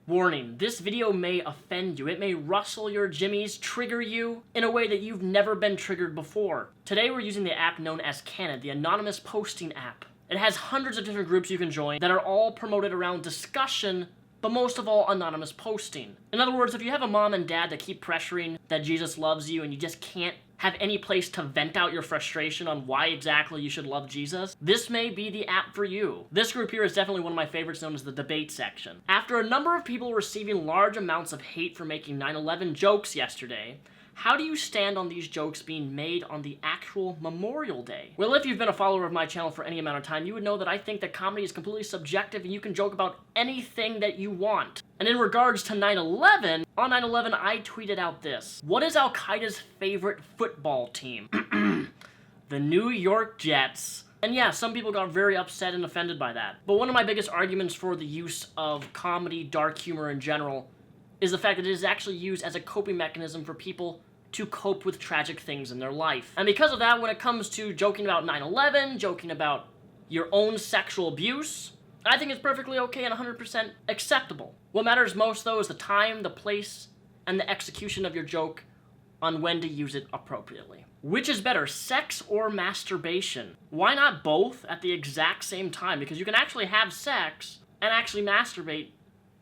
Warning, this video may offend you. It may rustle your jimmies, trigger you in a way that you've never been triggered before. Today we're using the app known as Canon, the anonymous posting app. It has hundreds of different groups you can join that are all promoted around discussion, but most of all, anonymous posting. In other words, if you have a mom and dad that keep pressuring that Jesus loves you and you just can't have any place to vent out your frustration on why exactly you should love Jesus, this may be the app for you. This group here is definitely one of my favorites, known as the debate section. After a number of people receiving large amounts of hate for making 9/11 jokes yesterday, how do you stand on these jokes being made on the actual Memorial Day? Well, if you've been a follower of my channel for any amount of time, you would know that I think that comedy is completely subjective and you can joke about anything that you want. And in regards to 9/11, on 9/11 I tweeted out this: what is Al-Qaeda's favorite football team? The New York Jets. And yeah, some people got very upset and offended by that. But one of my biggest arguments for the use of comedy, dark humor in general, is the fact that it is actually used as a coping mechanism for people to cope with tragic things in their life. And because of that, when it comes to joking about 9/11, joking about your own sexual abuse, I think it's perfectly okay and 100% acceptable. What matters most, though, is the time, the place, and the execution of your joke on when to use it appropriately. Which is better, sex or masturbation? Why not both at the exact same time? Because you can actually have sex and actually masturbate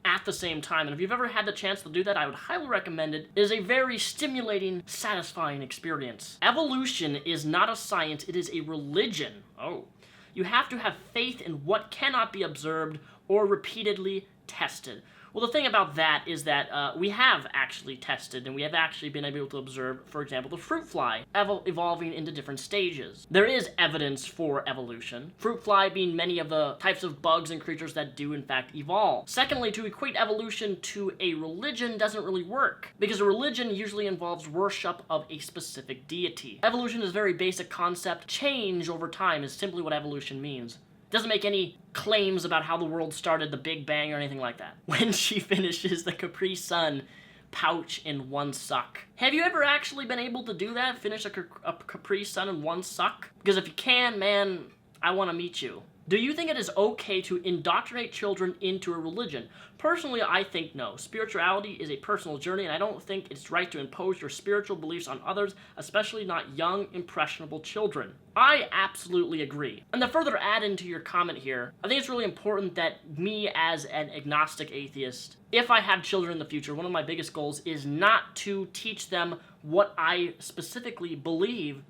at the same time. And if you've ever had the chance to do that, I would highly recommend it. It is a very stimulating, satisfying experience. Evolution is not a science, it is a religion. Oh. You have to have faith in what cannot be observed or repeatedly tested. Well, the thing about that is that we have actually tested and we have actually been able to observe, for example, the fruit fly evolving into different stages. There is evidence for evolution, fruit fly being many of the types of bugs and creatures that do in fact evolve. Secondly, to equate evolution to a religion doesn't really work, because a religion usually involves worship of a specific deity. Evolution is a very basic concept. Change over time is simply what evolution means. Doesn't make any claims about how the world started, the Big Bang, or anything like that. When she finishes the Capri Sun pouch in one suck. Have you ever actually been able to do that? Finish a Capri Sun in one suck? Because if you can, man, I want to meet you. Do you think it is okay to indoctrinate children into a religion? Personally, I think no. Spirituality is a personal journey, and I don't think it's right to impose your spiritual beliefs on others, especially not young, impressionable children. I absolutely agree. And to further add into your comment here, I think it's really important that me as an agnostic atheist, if I have children in the future, one of my biggest goals is not to teach them what I specifically believe,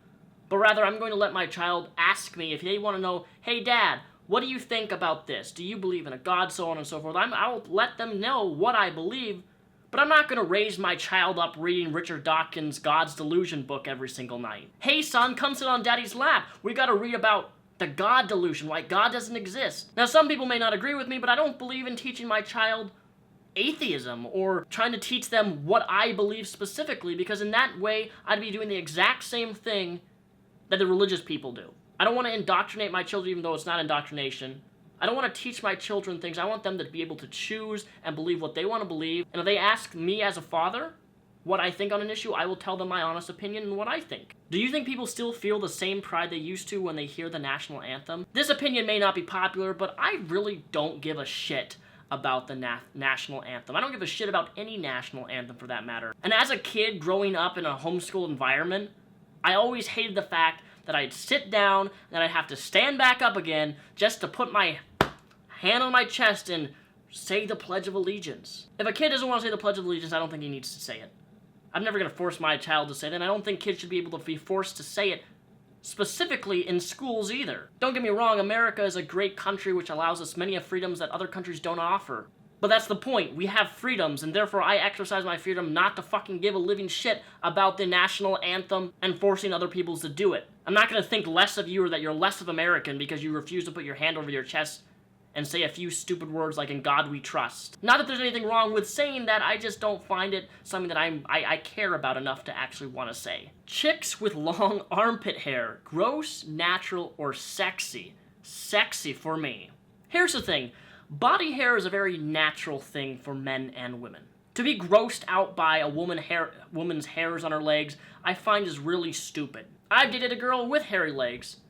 but rather I'm going to let my child ask me if they want to know, hey dad, what do you think about this? Do you believe in a God? So on and so forth. I'll let them know what I believe, but I'm not going to raise my child up reading Richard Dawkins' God's Delusion book every single night. Hey son, come sit on daddy's lap. We got to read about the God delusion, why God doesn't exist. Now some people may not agree with me, but I don't believe in teaching my child atheism or trying to teach them what I believe specifically, because in that way I'd be doing the exact same thing that the religious people do. I don't want to indoctrinate my children, even though it's not indoctrination. I don't want to teach my children things. I want them to be able to choose and believe what they want to believe. And if they ask me as a father what I think on an issue, I will tell them my honest opinion and what I think. Do you think people still feel the same pride they used to when they hear the national anthem? This opinion may not be popular, but I really don't give a shit about the national anthem. I don't give a shit about any national anthem for that matter. And as a kid growing up in a homeschool environment, I always hated the fact that I'd sit down, and I'd have to stand back up again just to put my hand on my chest and say the Pledge of Allegiance. If a kid doesn't want to say the Pledge of Allegiance, I don't think he needs to say it. I'm never going to force my child to say it, and I don't think kids should be able to be forced to say it specifically in schools either. Don't get me wrong, America is a great country which allows us many of freedoms that other countries don't offer. But that's the point. We have freedoms, and therefore I exercise my freedom not to fucking give a living shit about the national anthem and forcing other people to do it. I'm not going to think less of you or that you're less of American because you refuse to put your hand over your chest and say a few stupid words like "in God we trust." Not that there's anything wrong with saying that, I just don't find it something that I care about enough to actually want to say. Chicks with long armpit hair. Gross, natural, or sexy? Sexy for me. Here's the thing. Body hair is a very natural thing for men and women. To be grossed out by a woman's hairs on her legs, I find is really stupid. I've dated a girl with hairy legs,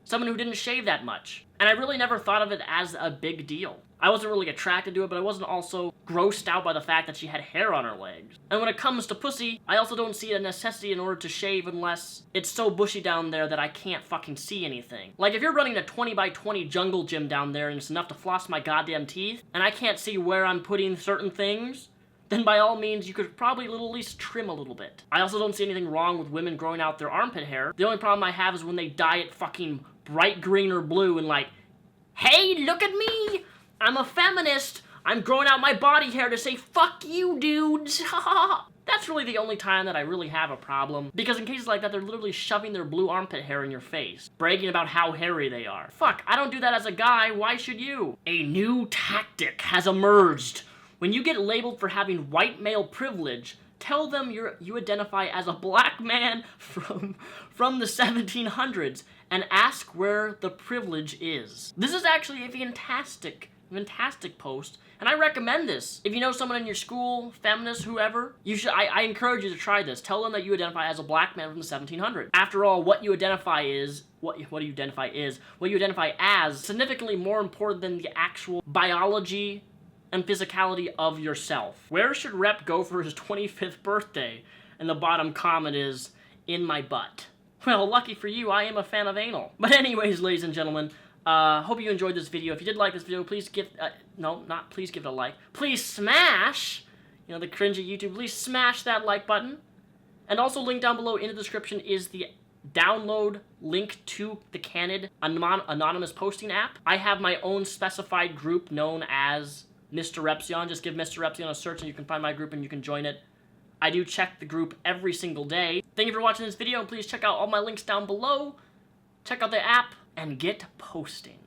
someone who didn't shave that much, and I really never thought of it as a big deal. I wasn't really attracted to it, but I wasn't also grossed out by the fact that she had hair on her legs. And when it comes to pussy, I also don't see a necessity in order to shave unless it's so bushy down there that I can't fucking see anything. Like, if you're running a 20 by 20 jungle gym down there and it's enough to floss my goddamn teeth, and I can't see where I'm putting certain things, then by all means, you could probably at least trim a little bit. I also don't see anything wrong with women growing out their armpit hair. The only problem I have is when they dye it fucking bright green or blue and like, hey, look at me! I'm a feminist! I'm growing out my body hair to say, fuck you, dudes! That's really the only time that I really have a problem. Because in cases like that, they're literally shoving their blue armpit hair in your face, bragging about how hairy they are. Fuck, I don't do that as a guy, why should you? A new tactic has emerged. When you get labeled for having white male privilege, tell them you identify as a black man from the 1700s and ask where the privilege is. This is actually a fantastic post, and I recommend this. If you know someone in your school, feminist, whoever, I encourage you to try this. Tell them that you identify as a black man from the 1700s. After all, what you identify as significantly more important than the actual biology and physicality of yourself. Where should Rep go for his 25th birthday? And the bottom comment is, in my butt. Well, lucky for you, I am a fan of anal. But anyways, ladies and gentlemen, hope you enjoyed this video. If you did like this video, please give, please give it a like. Please smash, the cringy YouTube, please smash that like button. And also link down below in the description is the download link to the Canid anonymous posting app. I have my own specified group known as Mr. Repzion. Just give Mr. Repzion a search and you can find my group and you can join it. I do check the group every single day. Thank you for watching this video, and please check out all my links down below. Check out the app and get posting.